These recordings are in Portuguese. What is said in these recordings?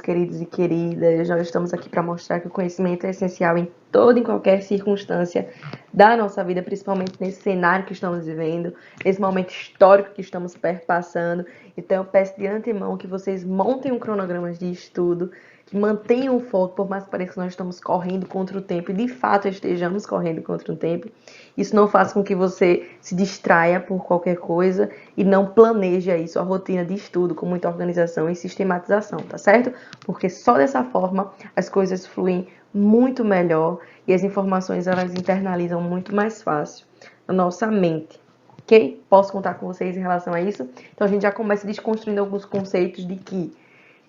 queridos e queridas. Nós estamos aqui para mostrar que o conhecimento é essencial em toda e qualquer circunstância da nossa vida, principalmente nesse cenário que estamos vivendo, nesse momento histórico que estamos perpassando. Então, eu peço de antemão que vocês montem um cronograma de estudo, que mantenham o foco, por mais que pareça que nós estamos correndo contra o tempo, e de fato estejamos correndo contra o tempo. Isso não faça com que você se distraia por qualquer coisa e não planeje aí sua rotina de estudo com muita organização e sistematização, tá certo? Porque só dessa forma as coisas fluem muito melhor e as informações elas internalizam muito mais fácil na nossa mente, ok? Posso contar com vocês em relação a isso? Então a gente já começa desconstruindo alguns conceitos de que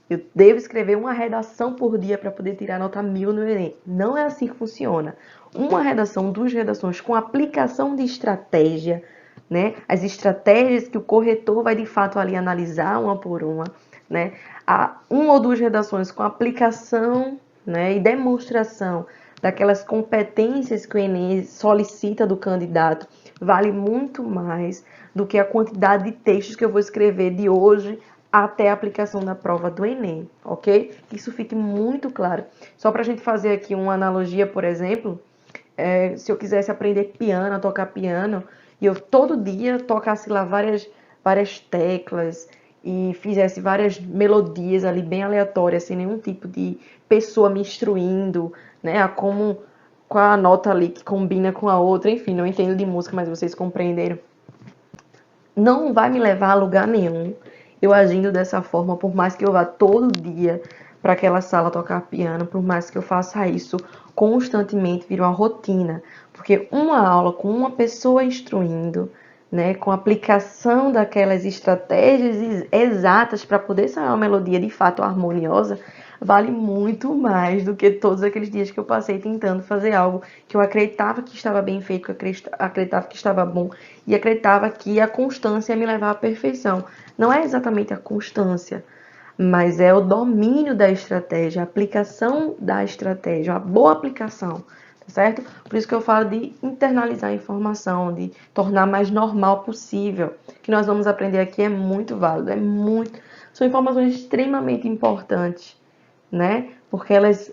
eu devo escrever uma redação por dia para poder tirar nota 1000 no Enem. Não é assim que funciona. Uma redação, 2 redações com aplicação de estratégia, né? As estratégias que o corretor vai de fato ali analisar uma por uma, né? Uma ou 2 redações com aplicação, né, e demonstração daquelas competências que o Enem solicita do candidato vale muito mais do que a quantidade de textos que eu vou escrever de hoje até a aplicação da prova do Enem, ok? Isso fique muito claro. Só para a gente fazer aqui uma analogia, por exemplo, se eu quisesse aprender piano, a tocar piano, e eu todo dia tocasse lá várias teclas e fizesse várias melodias ali bem aleatórias, sem nenhum tipo de pessoa me instruindo, né? Qual a nota ali que combina com a outra, enfim, não entendo de música, mas vocês compreenderam. Não vai me levar a lugar nenhum eu agindo dessa forma, por mais que eu vá todo dia para aquela sala tocar piano, por mais que eu faça isso constantemente, vira uma rotina. Porque uma aula com uma pessoa instruindo, né, com aplicação daquelas estratégias exatas para poder sair uma melodia de fato harmoniosa, vale muito mais do que todos aqueles dias que eu passei tentando fazer algo que eu acreditava que estava bem feito, que eu acreditava que estava bom e acreditava que a constância ia me levar à perfeição. Não é exatamente a constância, mas é o domínio da estratégia, a aplicação da estratégia, a boa aplicação, tá certo? Por isso que eu falo de internalizar a informação, de tornar mais normal possível. O que nós vamos aprender aqui é muito válido, são informações extremamente importantes, né? Porque elas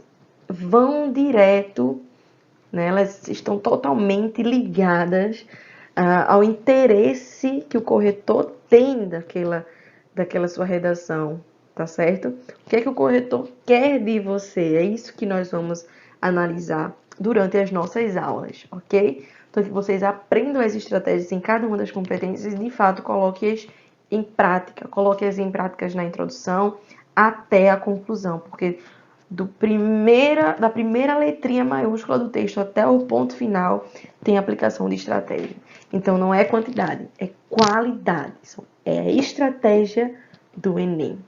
vão direto, né? Elas estão totalmente ligadas ao interesse que o corretor tem daquela sua redação, tá certo? O que é que o corretor quer de você? É isso que nós vamos analisar durante as nossas aulas, ok? Então, que vocês aprendam as estratégias em cada uma das competências e, de fato, coloquem-as em prática. Coloquem-as em práticas na introdução até a conclusão, porque da primeira letrinha maiúscula do texto até o ponto final tem aplicação de estratégia. Então, não é quantidade, é qualidade. É a estratégia do Enem,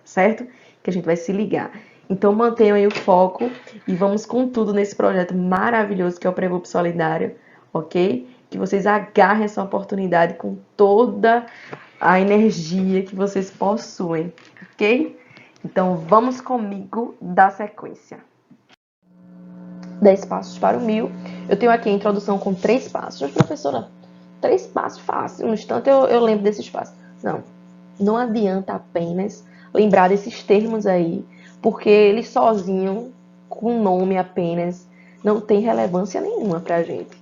certo? Que a gente vai se ligar. Então, mantenham aí o foco e vamos com tudo nesse projeto maravilhoso que é o Prevup Solidário, ok? Que vocês agarrem essa oportunidade com toda a energia que vocês possuem, ok? Então, vamos comigo dar sequência. 10 passos para o 1000. Eu tenho aqui a introdução com 3 passos. Mas, professora, 3 passos fácil. No instante eu lembro desses passos. Não adianta apenas lembrar desses termos aí, porque eles sozinhos, com nome apenas, não tem relevância nenhuma pra gente.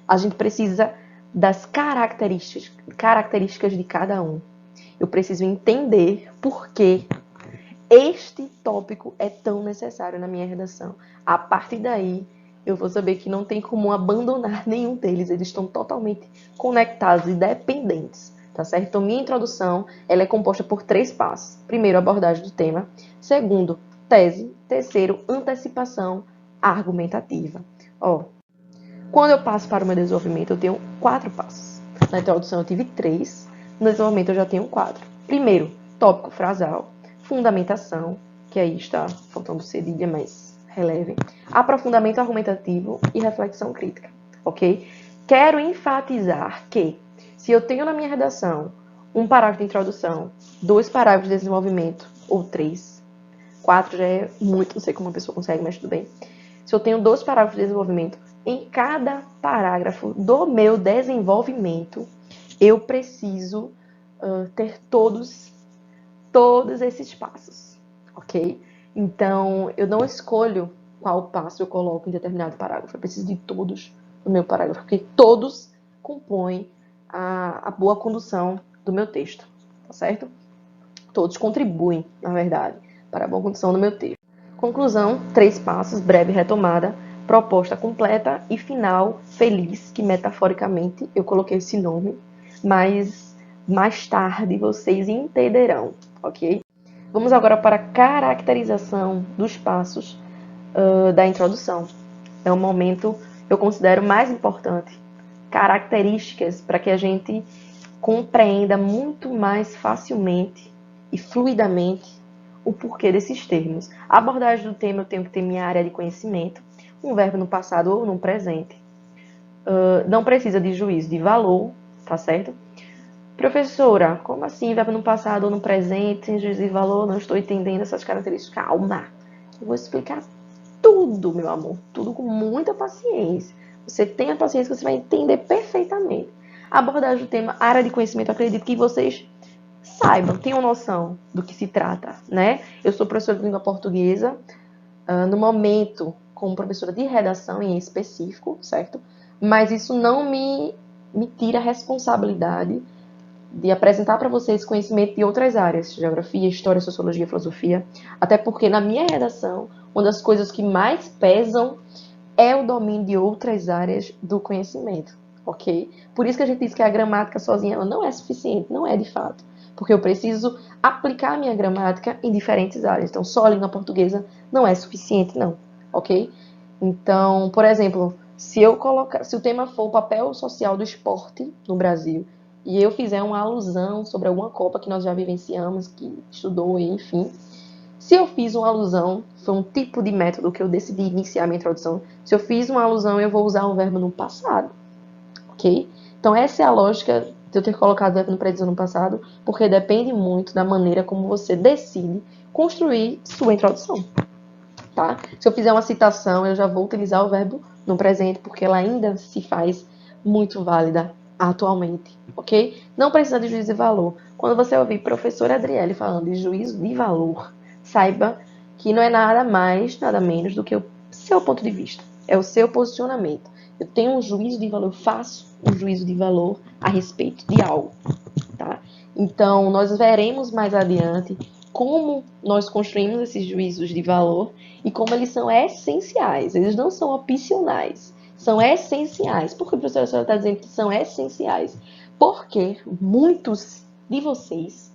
A gente precisa das características de cada um. Eu preciso entender por que este tópico é tão necessário na minha redação. A partir daí, eu vou saber que não tem como abandonar nenhum deles. Eles estão totalmente conectados e dependentes, tá certo? Então, minha introdução, ela é composta por 3 passos. Primeiro, abordagem do tema. Segundo, tese. Terceiro, antecipação argumentativa. Quando eu passo para o meu desenvolvimento, eu tenho 4 passos. Na introdução, eu tive 3. No desenvolvimento, eu já tenho 4. Primeiro, tópico frasal. Fundamentação, que aí está faltando cedilha, mas relevem. Aprofundamento argumentativo e reflexão crítica, ok? Quero enfatizar que, se eu tenho na minha redação um parágrafo de introdução, 2 parágrafos de desenvolvimento, ou 3, 4 já é muito, não sei como uma pessoa consegue, mas tudo bem. Se eu tenho 2 parágrafos de desenvolvimento, em cada parágrafo do meu desenvolvimento, eu preciso ter todos esses passos, ok? Então, eu não escolho qual passo eu coloco em determinado parágrafo. Eu preciso de todos no meu parágrafo, porque todos compõem a boa condução do meu texto, tá certo? Todos contribuem, na verdade, para a boa condução do meu texto. Conclusão, 3 passos, breve retomada, proposta completa e final feliz, que metaforicamente eu coloquei esse nome, mas mais tarde vocês entenderão, ok? Vamos agora para a caracterização dos passos da introdução. É o momento que eu considero mais importante. Características para que a gente compreenda muito mais facilmente e fluidamente o porquê desses termos. A abordagem do tema eu tenho que ter minha área de conhecimento, um verbo no passado ou no presente. Não precisa de juízo de valor, tá certo? Professora, como assim verbo no passado ou no presente, sem juízo de valor? Não estou entendendo essas características. Calma, eu vou explicar tudo, meu amor, tudo com muita paciência. Você tenha paciência que você vai entender perfeitamente. A abordagem do tema área de conhecimento, eu acredito que vocês saibam, tenham noção do que se trata, né? Eu sou professora de língua portuguesa, no momento como professora de redação em específico, certo? Mas isso não me tira a responsabilidade de apresentar para vocês conhecimento de outras áreas, geografia, história, sociologia, filosofia, até porque na minha redação, uma das coisas que mais pesam é o domínio de outras áreas do conhecimento, ok? Por isso que a gente diz que a gramática sozinha ela não é suficiente, não é de fato, porque eu preciso aplicar a minha gramática em diferentes áreas. Então, só a língua portuguesa não é suficiente, não, ok? Então, por exemplo, se o tema for o papel social do esporte no Brasil, e eu fizer uma alusão sobre alguma Copa que nós já vivenciamos, que estudou, enfim, se eu fiz uma alusão, foi um tipo de método que eu decidi iniciar minha introdução. Se eu fiz uma alusão, eu vou usar o verbo no passado, ok? Então essa é a lógica de eu ter colocado o verbo no presente no passado, porque depende muito da maneira como você decide construir sua introdução, tá? Se eu fizer uma citação, eu já vou utilizar o verbo no presente, porque ela ainda se faz muito válida atualmente, ok? Não precisa de juízo de valor. Quando você ouvir professora Adriele falando de juízo de valor, saiba que não é nada mais, nada menos do que o seu ponto de vista. É o seu posicionamento. Eu tenho um juízo de valor, eu faço um juízo de valor a respeito de algo, tá? Então, nós veremos mais adiante como nós construímos esses juízos de valor e como eles são essenciais. Eles não são opcionais, são essenciais. Por que a professora está dizendo que são essenciais? Porque muitos de vocês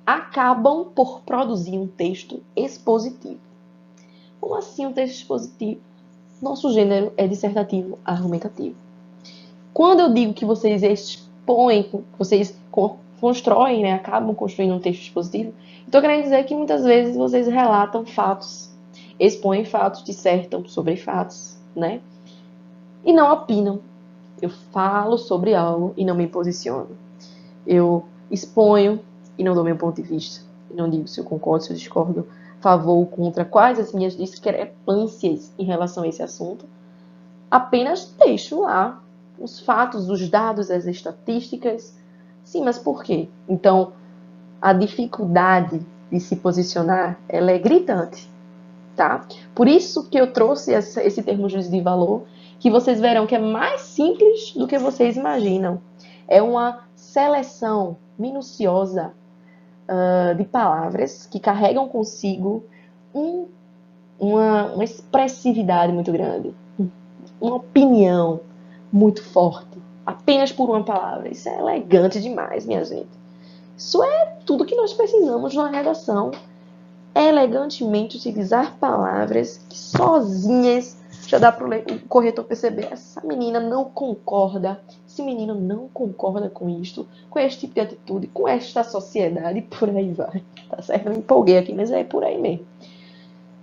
acabam por produzir um texto expositivo. Como assim um texto expositivo? Nosso gênero é dissertativo argumentativo. Quando eu digo que vocês expõem, vocês constroem, né, acabam construindo um texto expositivo, estou querendo dizer que muitas vezes vocês relatam fatos, expõem fatos, dissertam sobre fatos, né? E não opinam. Eu falo sobre algo e não me posiciono. Eu exponho e não dou meu ponto de vista. E não digo se eu concordo, se eu discordo, favor ou contra, quais as minhas discrepâncias em relação a esse assunto. Apenas deixo lá os fatos, os dados, as estatísticas. Sim, mas por quê? Então, a dificuldade de se posicionar, ela é gritante, tá? Por isso que eu trouxe esse termo juízo de valor, que vocês verão que é mais simples do que vocês imaginam. É uma seleção minuciosa de palavras que carregam consigo uma expressividade muito grande, uma opinião muito forte, apenas por uma palavra. Isso é elegante demais, minha gente. Isso é tudo que nós precisamos na redação. É elegantemente utilizar palavras que sozinhas já dá para o corretor perceber. Essa menina não concorda, esse menino não concorda com isto, com este tipo de atitude, com esta sociedade, e por aí vai. Tá certo? Eu me empolguei aqui, mas é por aí mesmo.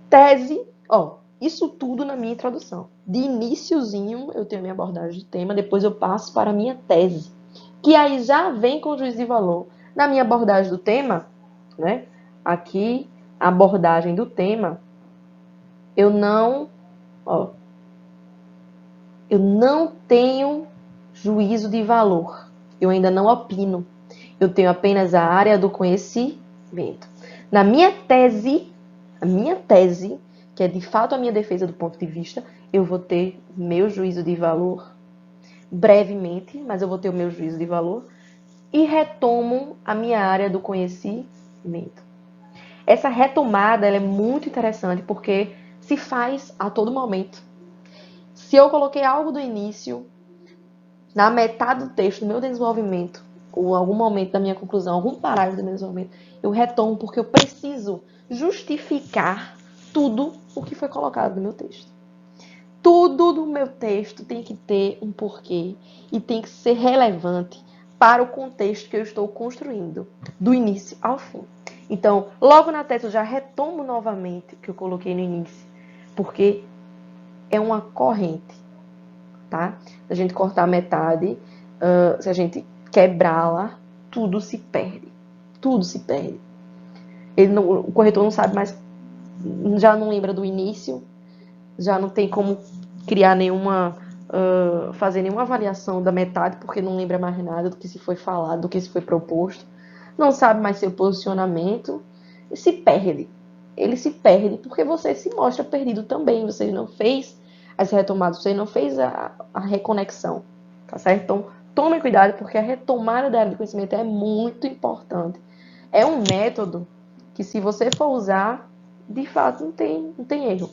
Tese, ó, isso tudo na minha introdução. De iniciozinho, eu tenho a minha abordagem de tema, depois eu passo para a minha tese, que aí já vem com o juízo de valor. Na minha abordagem do tema, né, aqui, a abordagem do tema, eu não tenho juízo de valor. Eu ainda não opino. Eu tenho apenas a área do conhecimento. Na minha tese, a minha tese, que é de fato a minha defesa do ponto de vista, eu vou ter meu juízo de valor brevemente, mas eu vou ter o meu juízo de valor e retomo a minha área do conhecimento. Essa retomada ela é muito interessante porque se faz a todo momento. Se eu coloquei algo do início, na metade do texto, no meu desenvolvimento, ou algum momento da minha conclusão, algum parágrafo do meu desenvolvimento, eu retomo porque eu preciso justificar tudo o que foi colocado no meu texto. Tudo do meu texto tem que ter um porquê e tem que ser relevante para o contexto que eu estou construindo, do início ao fim. Então, logo na tese eu já retomo novamente o que eu coloquei no início, porque é uma corrente, tá? Se a gente cortar a metade, se a gente quebrá-la, tudo se perde. Tudo se perde. O corretor não sabe mais, já não lembra do início, já não tem como criar fazer nenhuma avaliação da metade, porque não lembra mais nada do que se foi falado, do que se foi proposto, não sabe mais seu posicionamento, e se perde. Ele se perde porque você se mostra perdido também, você não fez as retomadas, você não fez a reconexão, tá certo? Então, tome cuidado, porque a retomada da área do conhecimento é muito importante. É um método que, se você for usar, de fato não tem erro.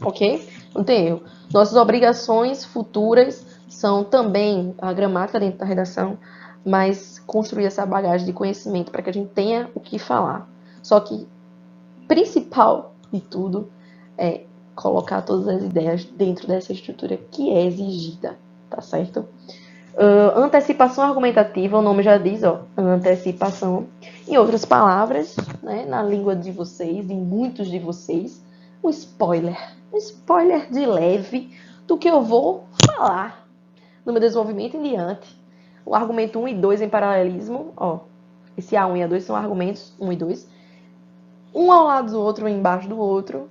Ok? Não tem erro. Nossas obrigações futuras são também a gramática dentro da redação, mas construir essa bagagem de conhecimento para que a gente tenha o que falar. Só que principal de tudo é colocar todas as ideias dentro dessa estrutura que é exigida, tá certo? Antecipação argumentativa, o nome já diz, ó, antecipação. Em outras palavras, né, na língua de vocês, de muitos de vocês, um spoiler de leve do que eu vou falar no meu desenvolvimento em diante. O argumento 1 e 2 em paralelismo, ó, esse A1 e A2 são argumentos 1 e 2, um ao lado do outro, um embaixo do outro,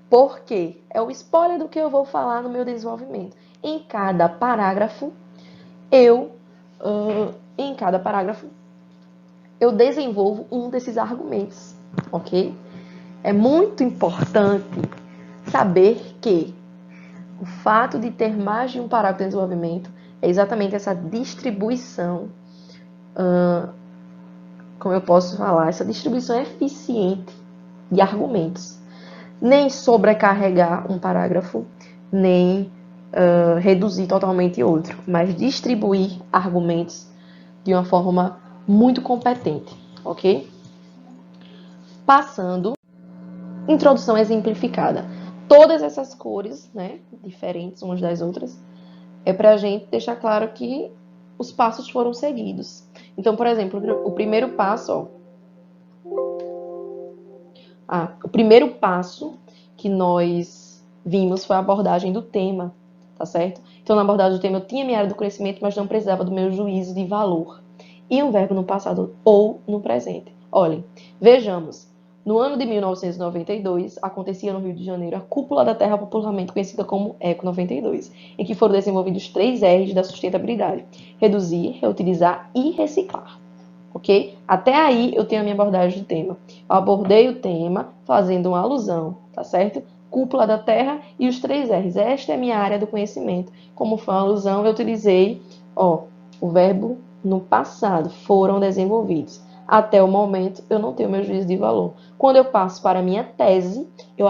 porque é o spoiler do que eu vou falar no meu desenvolvimento. Em cada parágrafo, em cada parágrafo, eu desenvolvo um desses argumentos, ok? É muito importante saber que o fato de ter mais de um parágrafo de desenvolvimento é exatamente essa distribuição, como eu posso falar, essa distribuição eficiente de argumentos. Nem sobrecarregar um parágrafo, nem reduzir totalmente outro, mas distribuir argumentos de uma forma muito competente, ok? Passando, introdução exemplificada. Todas essas cores, né, diferentes umas das outras, é pra gente deixar claro que os passos foram seguidos. Então, por exemplo, o primeiro passo, o primeiro passo que nós vimos foi a abordagem do tema, tá certo? Então, na abordagem do tema, eu tinha minha área do conhecimento, mas não precisava do meu juízo de valor. E um verbo no passado ou no presente. Olhem, vejamos. No ano de 1992, acontecia no Rio de Janeiro a Cúpula da Terra, popularmente conhecida como Eco 92, em que foram desenvolvidos 3 R's da sustentabilidade: reduzir, reutilizar e reciclar. Ok? Até aí eu tenho a minha abordagem do tema. Eu abordei o tema fazendo uma alusão, tá certo? Cúpula da Terra e os 3 R's. Esta é a minha área do conhecimento. Como foi uma alusão, eu utilizei o verbo no passado, foram desenvolvidos. Até o momento, eu não tenho meu juízo de valor. Quando eu passo para a minha tese, eu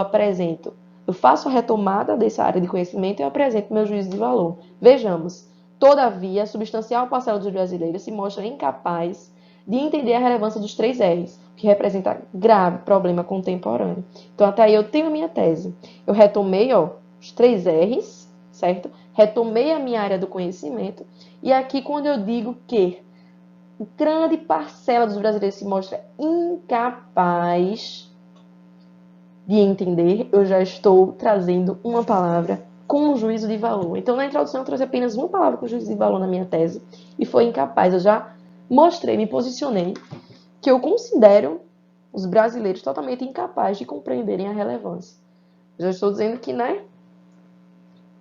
faço a retomada dessa área de conhecimento e eu apresento meu juízo de valor. Vejamos. Todavia, a substancial parcela dos brasileiros se mostra incapaz de entender a relevância dos 3 R's, que representa grave problema contemporâneo. Então, até aí eu tenho a minha tese. Eu retomei os 3 R's, certo? Retomei a minha área do conhecimento. E aqui, quando eu digo que grande parcela dos brasileiros se mostra incapaz de entender, eu já estou trazendo uma palavra com juízo de valor. Então, na introdução, eu trouxe apenas uma palavra com juízo de valor na minha tese e foi incapaz. Eu já mostrei, me posicionei, que eu considero os brasileiros totalmente incapazes de compreenderem a relevância. Já estou dizendo que, né,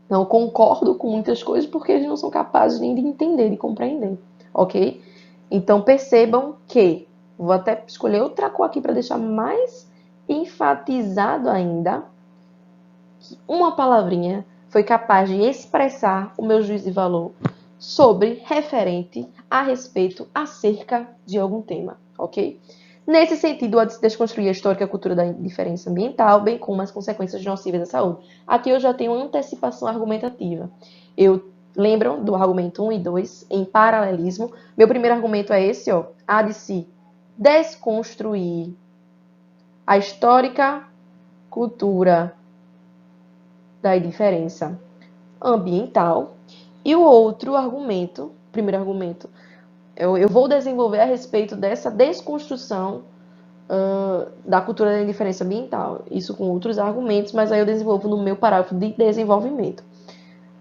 não concordo com muitas coisas porque eles não são capazes nem de entender, de compreender, ok? Então, percebam que, vou até escolher outra cor aqui para deixar mais enfatizado ainda que uma palavrinha foi capaz de expressar o meu juízo de valor sobre, referente, a respeito, acerca de algum tema, ok? Nesse sentido, há de se desconstruir a histórica cultura da indiferença ambiental, bem como as consequências nocivas à saúde. Aqui eu já tenho uma antecipação argumentativa. Lembram do argumento 1 e 2, em paralelismo? Meu primeiro argumento é esse, ó. Há de se desconstruir a histórica cultura da indiferença ambiental. E o outro argumento, primeiro argumento, eu vou desenvolver a respeito dessa desconstrução da cultura da indiferença ambiental. Isso com outros argumentos, mas aí eu desenvolvo no meu parágrafo de desenvolvimento.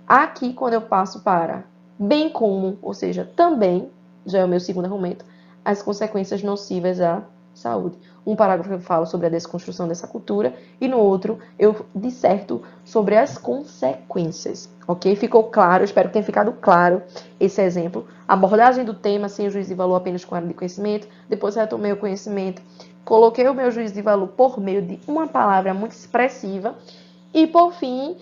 Aqui, quando eu passo para bem como, ou seja, também, já é o meu segundo argumento, as consequências nocivas à saúde. Um parágrafo eu falo sobre a desconstrução dessa cultura e no outro eu disserto sobre as consequências, ok? Ficou claro, espero que tenha ficado claro esse exemplo. Abordagem do tema sem o juízo de valor apenas com área de conhecimento, depois retomei o conhecimento, coloquei o meu juízo de valor por meio de uma palavra muito expressiva e, por fim,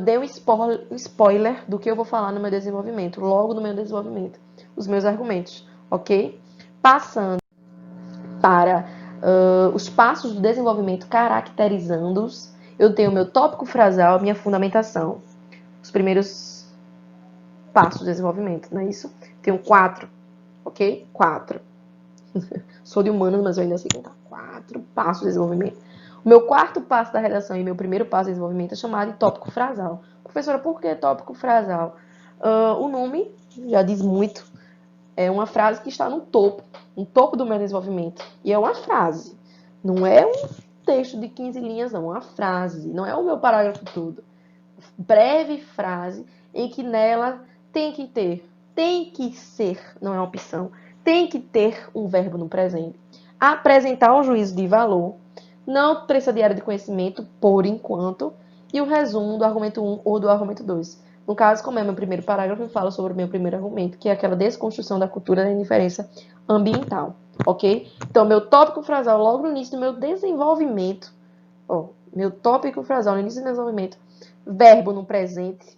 dei um spoiler do que eu vou falar no meu desenvolvimento, logo no meu desenvolvimento, os meus argumentos, ok? Passando para os passos do desenvolvimento, caracterizando-os, eu tenho meu tópico frasal, minha fundamentação, os primeiros passos do desenvolvimento, não é isso? Tenho 4, ok? 4. Sou de humanos, mas eu ainda sei contar. 4 passos de desenvolvimento. O meu quarto passo da redação e meu primeiro passo de desenvolvimento é chamado de tópico frasal. Professora, por que tópico frasal? O nome já diz muito. É uma frase que está no topo do meu desenvolvimento. E é uma frase. Não é um texto de 15 linhas, não. É uma frase. Não é o meu parágrafo todo. Breve frase em que nela tem que ser, não é uma opção, tem que ter um verbo no presente. Apresentar um juízo de valor, não precisa de área de conhecimento, por enquanto, e o resumo do argumento 1 ou do argumento 2. No caso, como é meu primeiro parágrafo, eu falo sobre o meu primeiro argumento, que é aquela desconstrução da cultura da indiferença ambiental, ok? Então, meu tópico frasal, logo no início do meu desenvolvimento, meu tópico frasal no início do desenvolvimento, verbo no presente,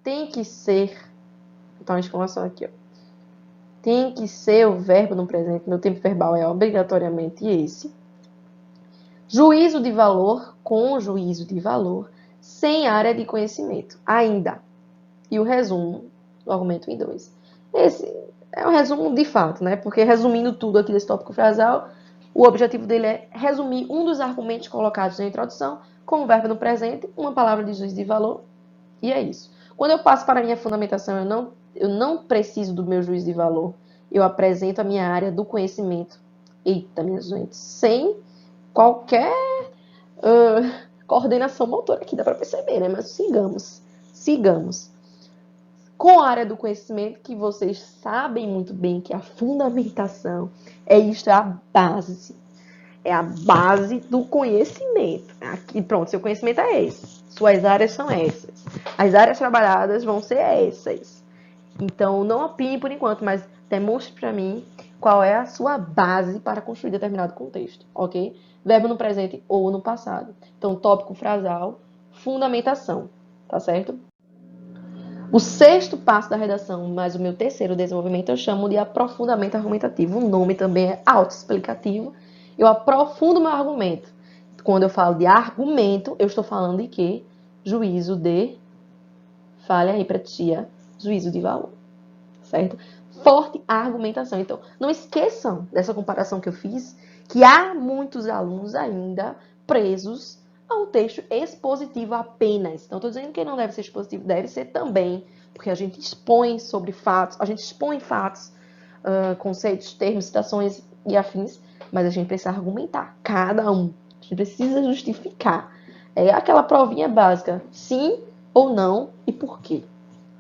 tem que ser, então a exclamação aqui, ó. Tem que ser o verbo no presente, meu tempo verbal é obrigatoriamente esse. Juízo de valor com juízo de valor, sem área de conhecimento, ainda. E o resumo do argumento em 2. Esse é um resumo de fato, né? Porque resumindo tudo aqui desse tópico frasal, o objetivo dele é resumir um dos argumentos colocados na introdução com o verbo no presente, uma palavra de juízo de valor, e é isso. Quando eu passo para a minha fundamentação, eu não preciso do meu juízo de valor. Eu apresento a minha área do conhecimento. Eita, minha gente, sem qualquer coordenação motora aqui, dá para perceber, né? Mas sigamos. Com a área do conhecimento, que vocês sabem muito bem que a fundamentação é isto, é a base. É a base do conhecimento. Aqui, pronto, seu conhecimento é esse. Suas áreas são essas. As áreas trabalhadas vão ser essas. Então, não opine por enquanto, mas demonstre para mim qual é a sua base para construir determinado contexto, ok? Verbo no presente ou no passado. Então, tópico frasal, fundamentação, tá certo? O sexto passo da redação, mas o meu terceiro desenvolvimento, eu chamo de aprofundamento argumentativo. O nome também é autoexplicativo. Eu aprofundo meu argumento. Quando eu falo de argumento, eu estou falando de quê? Juízo de... Fale aí pra tia. Juízo de valor. Certo? Forte argumentação. Então, não esqueçam dessa comparação que eu fiz, que há muitos alunos ainda presos a um texto expositivo apenas. Então, estou dizendo que não deve ser expositivo, deve ser também, porque a gente expõe sobre fatos, a gente expõe fatos, conceitos, termos, citações e afins, mas a gente precisa argumentar, cada um. A gente precisa justificar. É aquela provinha básica, sim ou não e por quê,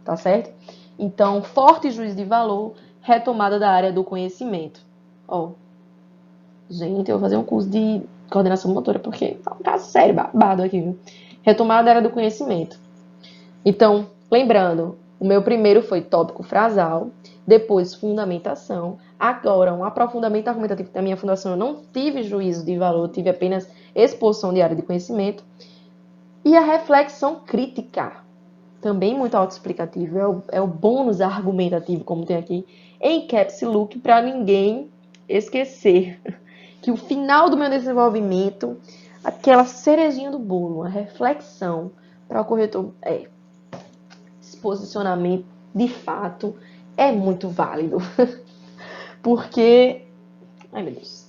tá certo? Então, forte juízo de valor, retomada da área do conhecimento. Gente, eu vou fazer um curso de coordenação motora, porque tá um caso sério, babado aqui, viu? Retomada da área do conhecimento. Então, lembrando, o meu primeiro foi tópico frasal, depois fundamentação, agora um aprofundamento argumentativo. Na minha fundação eu não tive juízo de valor, tive apenas exposição de área de conhecimento. E a reflexão crítica, também muito autoexplicativo, é o bônus argumentativo, como tem aqui, em Caps Look, para ninguém esquecer que o final do meu desenvolvimento, aquela cerejinha do bolo, a reflexão para o corretor esse posicionamento, de fato, é muito válido. Porque, ai meu Deus,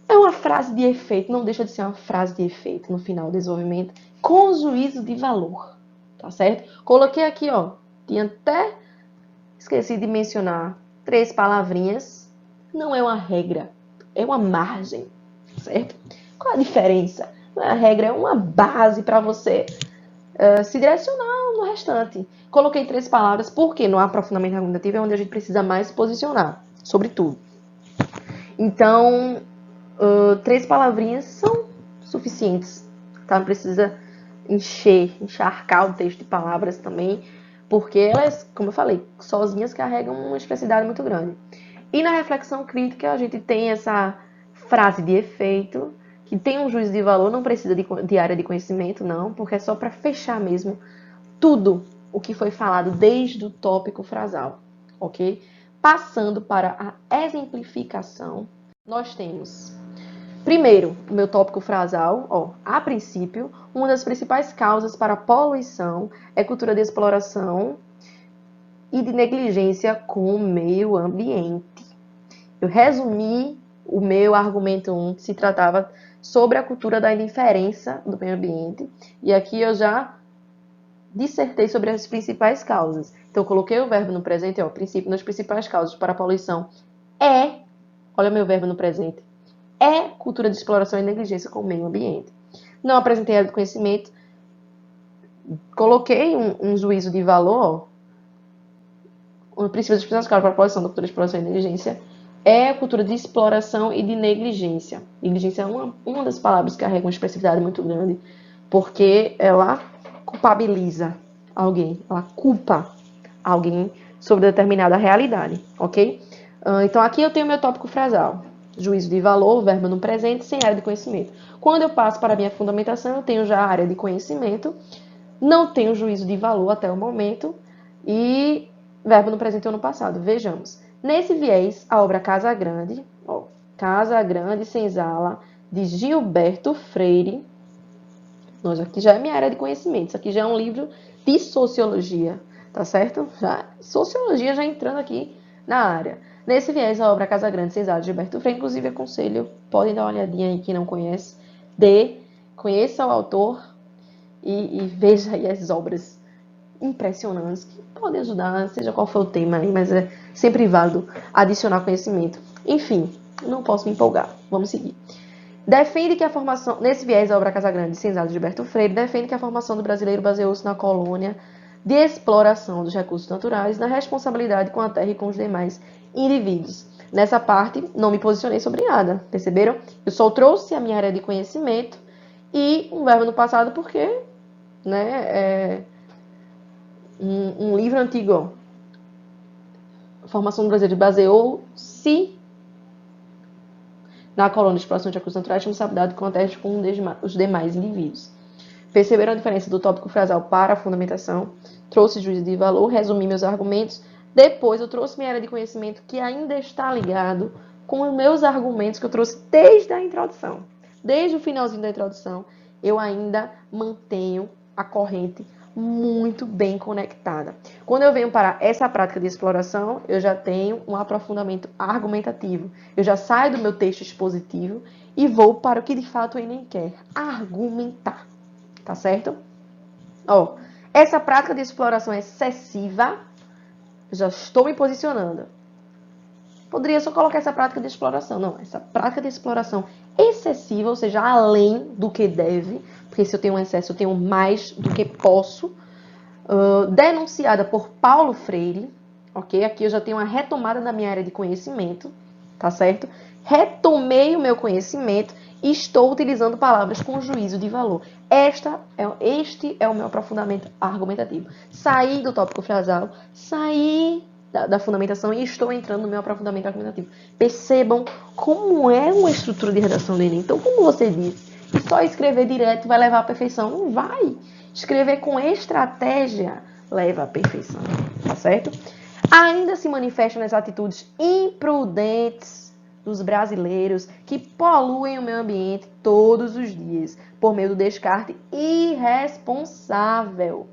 é uma frase de efeito, não deixa de ser uma frase de efeito no final do desenvolvimento, com juízo de valor, tá certo? Coloquei aqui, ó, tinha até esqueci de mencionar 3 palavrinhas, não é uma regra, é uma margem, certo? Qual a diferença? Não é a regra, é uma base para você se direcionar no restante. Coloquei 3 palavras, porque no aprofundamento argumentativo é onde a gente precisa mais se posicionar, sobre tudo. Então, 3 palavrinhas são suficientes, tá? Não precisa encharcar o texto de palavras também, porque elas, como eu falei, sozinhas carregam uma expressividade muito grande. E na reflexão crítica a gente tem essa frase de efeito, que tem um juízo de valor, não precisa de área de conhecimento, não, porque é só para fechar mesmo tudo o que foi falado desde o tópico frasal, ok? Passando para a exemplificação, nós temos, primeiro, o meu tópico frasal, ó, a princípio, uma das principais causas para a poluição é cultura de exploração e de negligência com o meio ambiente. Eu resumi o meu argumento 1, que se tratava sobre a cultura da indiferença do meio ambiente, e aqui eu já dissertei sobre as principais causas. Então, eu coloquei o verbo no presente, ó, princípio, nas principais causas para a poluição olha meu verbo no presente, é cultura de exploração e negligência com o meio ambiente. Não apresentei área de conhecimento, coloquei um juízo de valor, o princípio das principais causas para a poluição da cultura de exploração e negligência é a cultura de exploração e de negligência. Negligência é uma das palavras que carrega uma expressividade muito grande, porque ela culpabiliza alguém, ela culpa alguém sobre determinada realidade, ok? Então aqui eu tenho meu tópico frasal. Juízo de valor, verbo no presente, sem área de conhecimento. Quando eu passo para a minha fundamentação, eu tenho já a área de conhecimento, não tenho juízo de valor até o momento, e verbo no presente ou no passado. Vejamos. Nesse viés, a obra Casa Grande, ó, Casa Grande Senzala, de Gilberto Freire. Nós aqui já é minha área de conhecimento. Isso aqui já é um livro de sociologia, tá certo? Sociologia já entrando aqui na área. Nesse viés, a obra Casa Grande Senzala, de Gilberto Freire, inclusive aconselho, podem dar uma olhadinha aí, quem não conhece, conheça o autor e veja aí as obras impressionantes que podem ajudar, seja qual for o tema aí, mas é sempre válido adicionar conhecimento. Enfim, não posso me empolgar. Vamos seguir. Defende que a formação, nesse viés da obra Casagrande, Senzala de Gilberto Freire, defende que a formação do brasileiro baseou-se na colônia de exploração dos recursos naturais, na responsabilidade com a terra e com os demais indivíduos. Nessa parte, não me posicionei sobre nada, perceberam? Eu só trouxe a minha área de conhecimento e um verbo no passado porque, né, um livro antigo, ó, Formação do Brasileiro baseou-se na colônia de exploração de recursos naturais, responsabilidade com a terra com os demais indivíduos. Perceberam a diferença do tópico frasal para a fundamentação? Trouxe juízo de valor, resumi meus argumentos. Depois eu trouxe minha área de conhecimento, que ainda está ligado com os meus argumentos que eu trouxe desde a introdução. Desde o finalzinho da introdução, eu ainda mantenho a corrente muito bem conectada. Quando eu venho para essa prática de exploração, eu já tenho um aprofundamento argumentativo. Eu já saio do meu texto expositivo e vou para o que de fato o Enem quer, argumentar. Tá certo? Ó, essa prática de exploração excessiva, já estou me posicionando. Poderia só colocar essa prática de exploração. Não, essa prática de exploração excessiva, ou seja, além do que deve, porque se eu tenho um excesso, eu tenho mais do que posso, denunciada por Paulo Freire, ok? Aqui eu já tenho uma retomada da minha área de conhecimento, tá certo? Retomei o meu conhecimento estou utilizando palavras com juízo de valor. Este é o meu aprofundamento argumentativo. Saí do tópico frasal, saí da fundamentação e estou entrando no meu aprofundamento argumentativo. Percebam como é uma estrutura de redação do Enem. Então, como você disse, só escrever direto vai levar à perfeição? Não vai. Escrever com estratégia leva à perfeição, tá certo? Ainda se manifesta nas atitudes imprudentes dos brasileiros que poluem o meio ambiente todos os dias por meio do descarte irresponsável,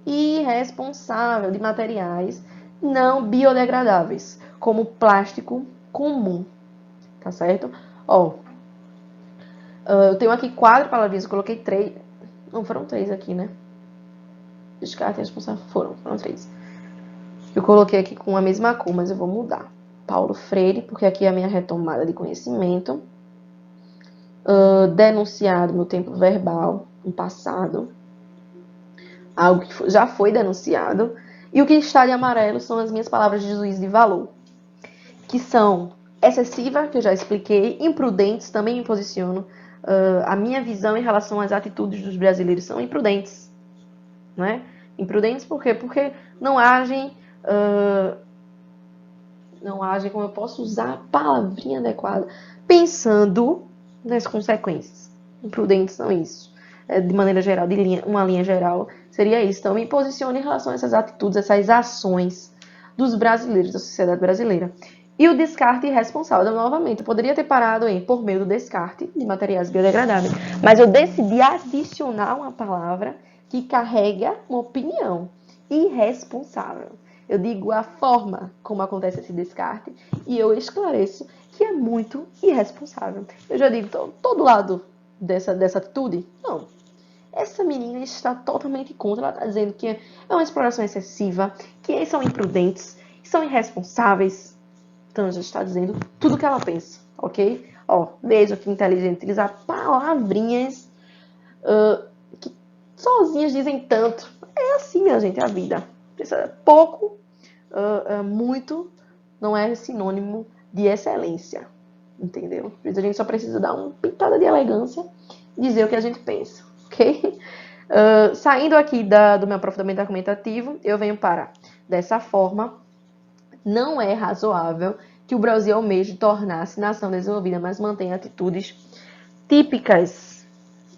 irresponsável de materiais não biodegradáveis, como plástico comum, tá certo? Eu tenho aqui 4 palavrinhas, eu coloquei 3, não foram 3 aqui, né? Descarte irresponsável, foram 3. Eu coloquei aqui com a mesma cor, mas eu vou mudar. Paulo Freire, porque aqui é a minha retomada de conhecimento. Denunciado no tempo verbal, no passado. Algo que já foi denunciado. E o que está de amarelo são as minhas palavras de juízo de valor, que são excessiva, que eu já expliquei, imprudentes, também me posiciono. A minha visão em relação às atitudes dos brasileiros são imprudentes, né? Imprudentes por quê? Porque não agem como eu posso usar a palavrinha adequada, pensando nas consequências. Imprudentes são isso. De maneira geral, uma linha geral, seria isso. Então, me posiciono em relação a essas atitudes, essas ações dos brasileiros, da sociedade brasileira. E o descarte irresponsável, novamente, eu poderia ter parado por meio do descarte de materiais biodegradáveis, mas eu decidi adicionar uma palavra que carrega uma opinião: irresponsável. Eu digo a forma como acontece esse descarte e eu esclareço que é muito irresponsável. Eu já digo, todo lado dessa atitude? Não. Essa menina está totalmente contra. Ela está dizendo que é uma exploração excessiva, que eles são imprudentes, são irresponsáveis. Então, já está dizendo tudo o que ela pensa, ok? Veja que inteligente utilizar palavrinhas que sozinhas dizem tanto. É assim, minha gente, a vida. Pouco, muito, não é sinônimo de excelência, entendeu? Por isso a gente só precisa dar uma pitada de elegância e dizer o que a gente pensa, ok? Saindo aqui do meu aprofundamento argumentativo, eu venho para: dessa forma, não é razoável que o Brasil almeje tornar-se nação desenvolvida, mas mantenha atitudes típicas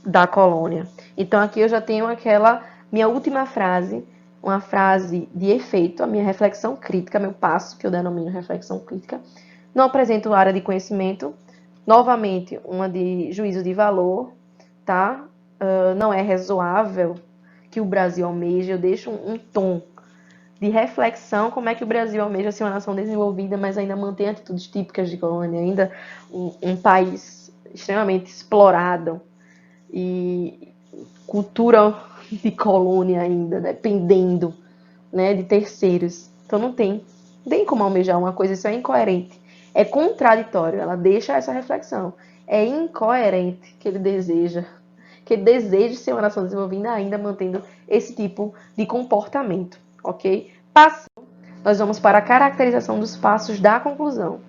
da colônia. Então aqui eu já tenho aquela minha última frase, uma frase de efeito, a minha reflexão crítica, meu passo, que eu denomino reflexão crítica. Não apresento área de conhecimento. Novamente, uma de juízo de valor, tá? Não é razoável que o Brasil almeje. Eu deixo um tom de reflexão, como é que o Brasil almeja ser uma nação desenvolvida, mas ainda mantém atitudes típicas de colônia, ainda um país extremamente explorado e cultura de colônia ainda, dependendo, né, de terceiros. Então não tem como almejar uma coisa, isso é incoerente. É contraditório, ela deixa essa reflexão. É incoerente que ele deseja ser uma nação desenvolvida ainda mantendo esse tipo de comportamento, ok? Nós vamos para a caracterização dos passos da conclusão.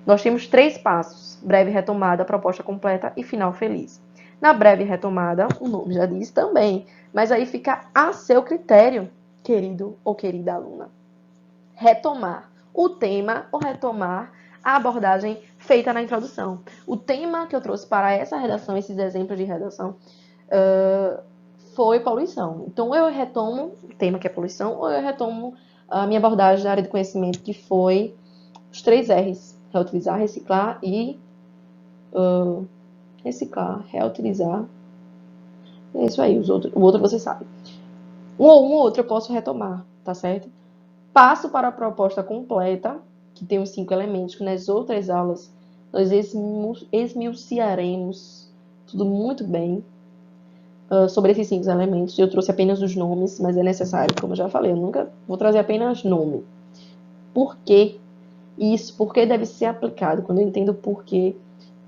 Nós temos 3 passos: breve retomada, proposta completa e final feliz. Na breve retomada, o nome já diz também, mas aí fica a seu critério, querido ou querida aluna. Retomar o tema ou retomar a abordagem feita na introdução. O tema que eu trouxe para essa redação, esses exemplos de redação, foi poluição. Então, eu retomo o tema que é poluição, ou eu retomo a minha abordagem da área de conhecimento, que foi os 3 R's: reutilizar, reciclar e reutilizar. É isso aí, o outro você sabe. Um ou outro eu posso retomar, tá certo? Passo para a proposta completa, que tem os 5 elementos, que nas outras aulas nós esmiuçaremos tudo muito bem sobre esses 5 elementos. Eu trouxe apenas os nomes, mas é necessário, como eu já falei, eu nunca vou trazer apenas nome. Por que isso? Por que deve ser aplicado? Quando eu entendo por que,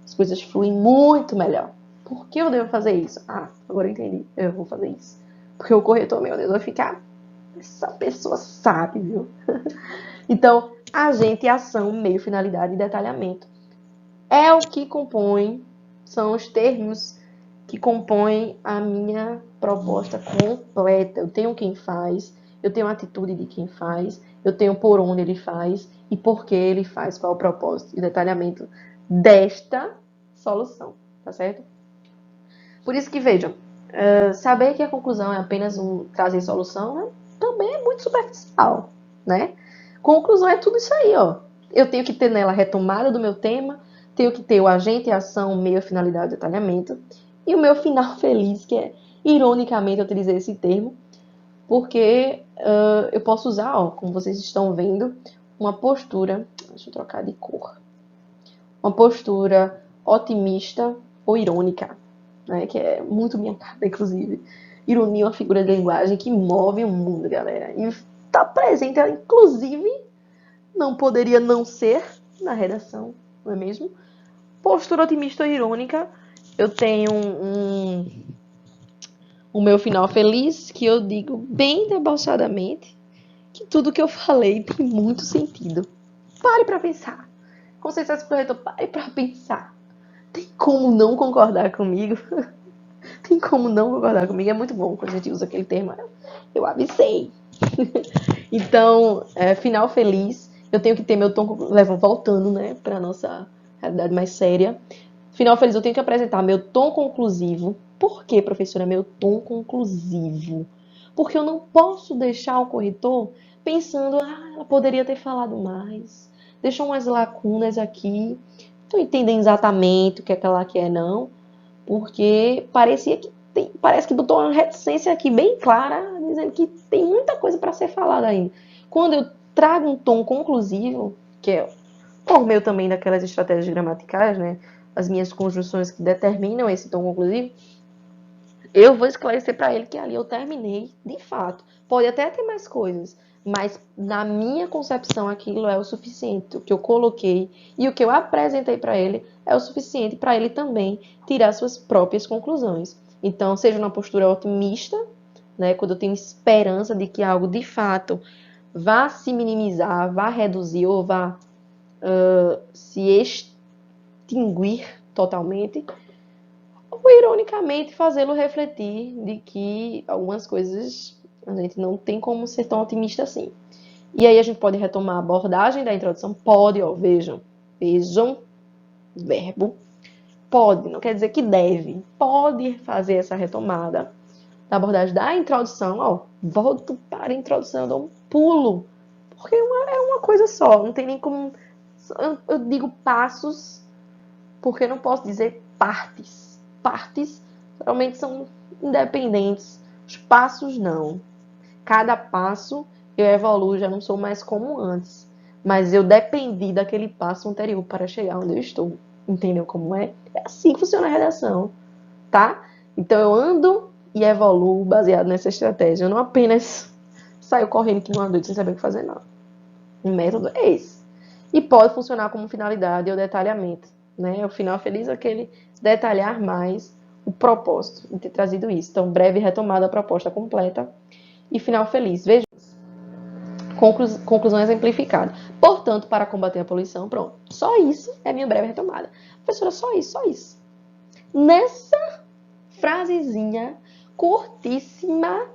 as coisas fluem muito melhor. Por que eu devo fazer isso? Agora eu entendi. Eu vou fazer isso. Porque o corretor, meu Deus, vai ficar... Essa pessoa sabe, viu? Então, agente, ação, meio, finalidade e detalhamento é o que compõe São os termos que compõem a minha proposta completa. Eu tenho quem faz, eu tenho a atitude de quem faz, eu tenho por onde ele faz e por que ele faz, qual é o propósito e detalhamento desta solução, tá certo? Por isso que, vejam, saber que a conclusão é apenas trazer solução, né, também é muito superficial, né? Conclusão é tudo isso aí, ó. Eu tenho que ter nela a retomada do meu tema, tenho que ter o agente, a ação, meio, a finalidade, o detalhamento, e o meu final feliz, que é, ironicamente, eu utilizei esse termo, porque eu posso usar, ó, como vocês estão vendo, uma postura, deixa eu trocar de cor, uma postura otimista ou irônica, né, que é muito minha cara, inclusive. Ironia é uma figura de linguagem que move o mundo, galera. E está presente, ela, inclusive, não poderia não ser na redação, não é mesmo? Postura otimista ou irônica, eu tenho o meu final feliz, que eu digo bem debochadamente que tudo que eu falei tem muito sentido. Pare para pensar. Com certeza, corretor, pare para pensar. Tem como não concordar comigo? Tem como não concordar comigo? É muito bom quando a gente usa aquele termo. Eu avisei. Então, final feliz. Eu tenho que ter meu tom, voltando, né, para nossa realidade mais séria. Final feliz, eu tenho que apresentar meu tom conclusivo. Por que, professora, meu tom conclusivo? Porque eu não posso deixar o corretor pensando, ela poderia ter falado mais, deixou umas lacunas aqui. Não entendem exatamente o que é que ela quer, não, porque parece que botou uma reticência aqui bem clara, dizendo que tem muita coisa para ser falada ainda. Quando eu trago um tom conclusivo, que é por meio também daquelas estratégias gramaticais, né, as minhas conjunções que determinam esse tom conclusivo, eu vou esclarecer para ele que ali eu terminei de fato. Pode até ter mais coisas, mas na minha concepção aquilo é o suficiente. O que eu coloquei e o que eu apresentei para ele é o suficiente para ele também tirar suas próprias conclusões. Então, seja uma postura otimista, né, quando eu tenho esperança de que algo de fato vá se minimizar, vá reduzir ou vá se extinguir totalmente, ou ironicamente fazê-lo refletir de que algumas coisas a gente não tem como ser tão otimista assim. E aí a gente pode retomar a abordagem da introdução? Pode, ó, vejam, verbo, pode, não quer dizer que deve, pode fazer essa retomada da abordagem da introdução, ó, volto para a introdução, eu dou um pulo, porque é uma coisa só, não tem nem como, eu digo passos, porque não posso dizer partes. Partes geralmente são independentes. Os passos não. Cada passo eu evoluo, já não sou mais como antes. Mas eu dependi daquele passo anterior para chegar onde eu estou. Entendeu como é? É assim que funciona a redação, tá? Então eu ando e evoluo baseado nessa estratégia. Eu não apenas saio correndo que uma doida sem saber o que fazer, não. O método é esse. E pode funcionar como finalidade ou detalhamento, né? O final feliz é aquele detalhar mais o propósito de ter trazido isso. Então, breve retomada da proposta completa e final feliz. Veja, conclusão exemplificada. Portanto, para combater a poluição, pronto. Só isso é minha breve retomada. Professora, só isso, só isso. Nessa frasezinha curtíssima,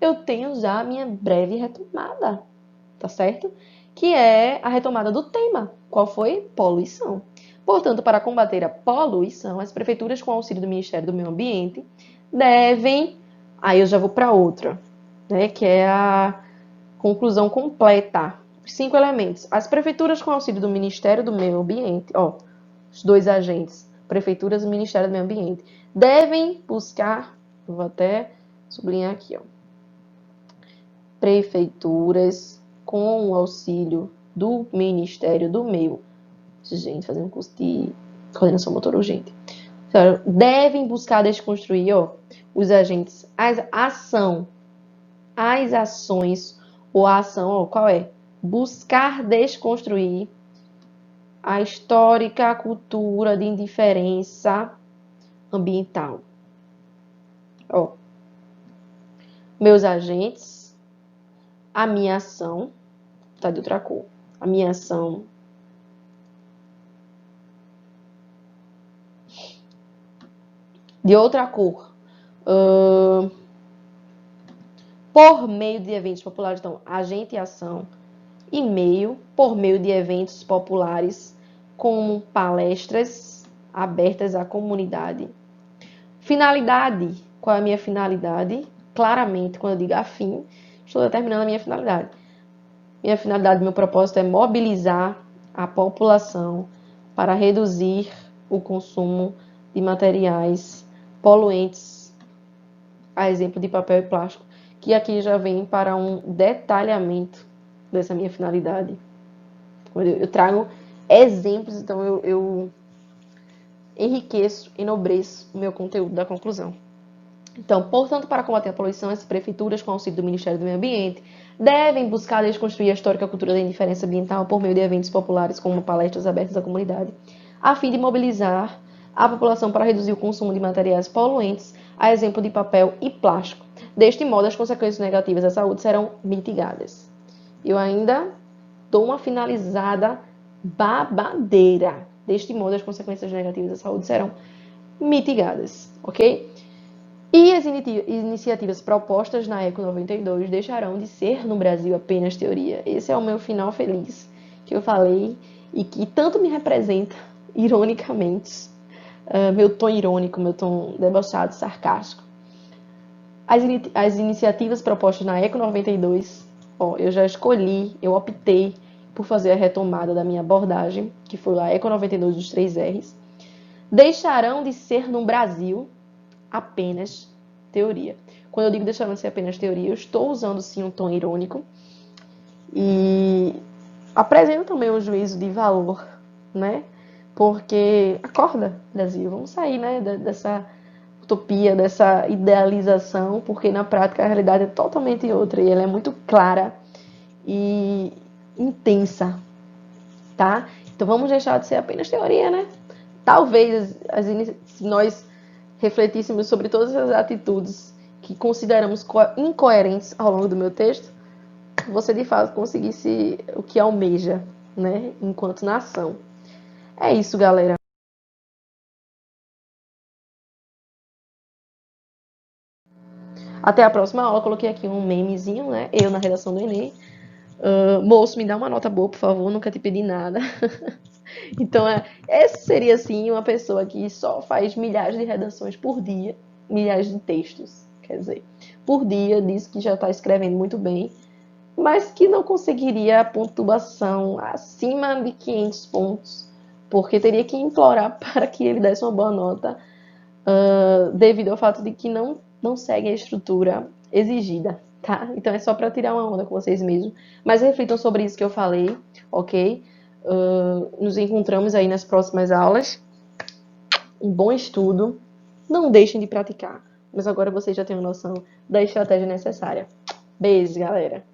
eu tenho já a minha breve retomada, tá certo? Que é a retomada do tema. Qual foi? Poluição. Portanto, para combater a poluição, as prefeituras, com auxílio do Ministério do Meio Ambiente, devem. Aí eu já vou para outra, né? Que é a conclusão completa. Os 5 elementos. As prefeituras, com auxílio do Ministério do Meio Ambiente, ó, os 2 agentes, prefeituras e Ministério do Meio Ambiente, devem buscar. Vou até sublinhar aqui, ó. Prefeituras, com o auxílio do Ministério do Meio, gente, fazendo curso de coordenação motora urgente, devem buscar desconstruir, ó, os agentes, as ações, ou a ação, ó, qual é? Buscar desconstruir a histórica cultura de indiferença ambiental. Ó, meus agentes, a minha ação, tá de outra cor, a minha ação De outra cor. Por meio de eventos populares, então, agente e ação. E meio, por meio de eventos populares, como palestras abertas à comunidade. Finalidade. Qual é a minha finalidade? Claramente, quando eu digo afim, estou determinando a minha finalidade. Minha finalidade, meu propósito é mobilizar a população para reduzir o consumo de materiais poluentes, a exemplo de papel e plástico, que aqui já vem para um detalhamento dessa minha finalidade. Eu trago exemplos, então eu enriqueço, enobreço o meu conteúdo da conclusão. Então, portanto, para combater a poluição, as prefeituras, com auxílio do Ministério do Meio Ambiente, devem buscar desconstruir a histórica cultura da indiferença ambiental por meio de eventos populares, como palestras abertas à comunidade, a fim de mobilizar a população para reduzir o consumo de materiais poluentes, a exemplo de papel e plástico. Deste modo, as consequências negativas à saúde serão mitigadas. Eu ainda dou uma finalizada babadeira. Deste modo, as consequências negativas à saúde serão mitigadas, ok? E as iniciativas propostas na ECO 92 deixarão de ser no Brasil apenas teoria. Esse é o meu final feliz que eu falei e que tanto me representa, ironicamente, meu tom irônico, meu tom debochado, sarcástico. As iniciativas propostas na ECO 92, eu já escolhi, eu optei por fazer a retomada da minha abordagem, que foi a ECO 92 dos 3 R's, deixarão de ser no Brasil apenas teoria. Quando eu digo deixarão de ser apenas teoria, eu estou usando sim um tom irônico e apresento também um juízo de valor, né? Porque acorda, Brasil, vamos sair, né, dessa utopia, dessa idealização, porque na prática a realidade é totalmente outra e ela é muito clara e intensa, tá? Então vamos deixar de ser apenas teoria, né? Talvez se nós refletíssemos sobre todas as atitudes que consideramos incoerentes ao longo do meu texto, você de fato conseguisse o que almeja, né, enquanto nação. É isso, galera. Até a próxima aula. Eu coloquei aqui um memezinho, né? Eu na redação do Enem. Moço, me dá uma nota boa, por favor. Nunca te pedi nada. Então, essa seria, assim, uma pessoa que só faz milhares de redações por dia. Milhares de textos, quer dizer. Por dia, diz que já está escrevendo muito bem, mas que não conseguiria a pontuação acima de 500 pontos, porque teria que implorar para que ele desse uma boa nota, devido ao fato de que não segue a estrutura exigida, tá? Então é só para tirar uma onda com vocês mesmos, mas reflitam sobre isso que eu falei, ok? Nos encontramos aí nas próximas aulas. Um bom estudo, não deixem de praticar, mas agora vocês já têm uma noção da estratégia necessária. Beijo, galera!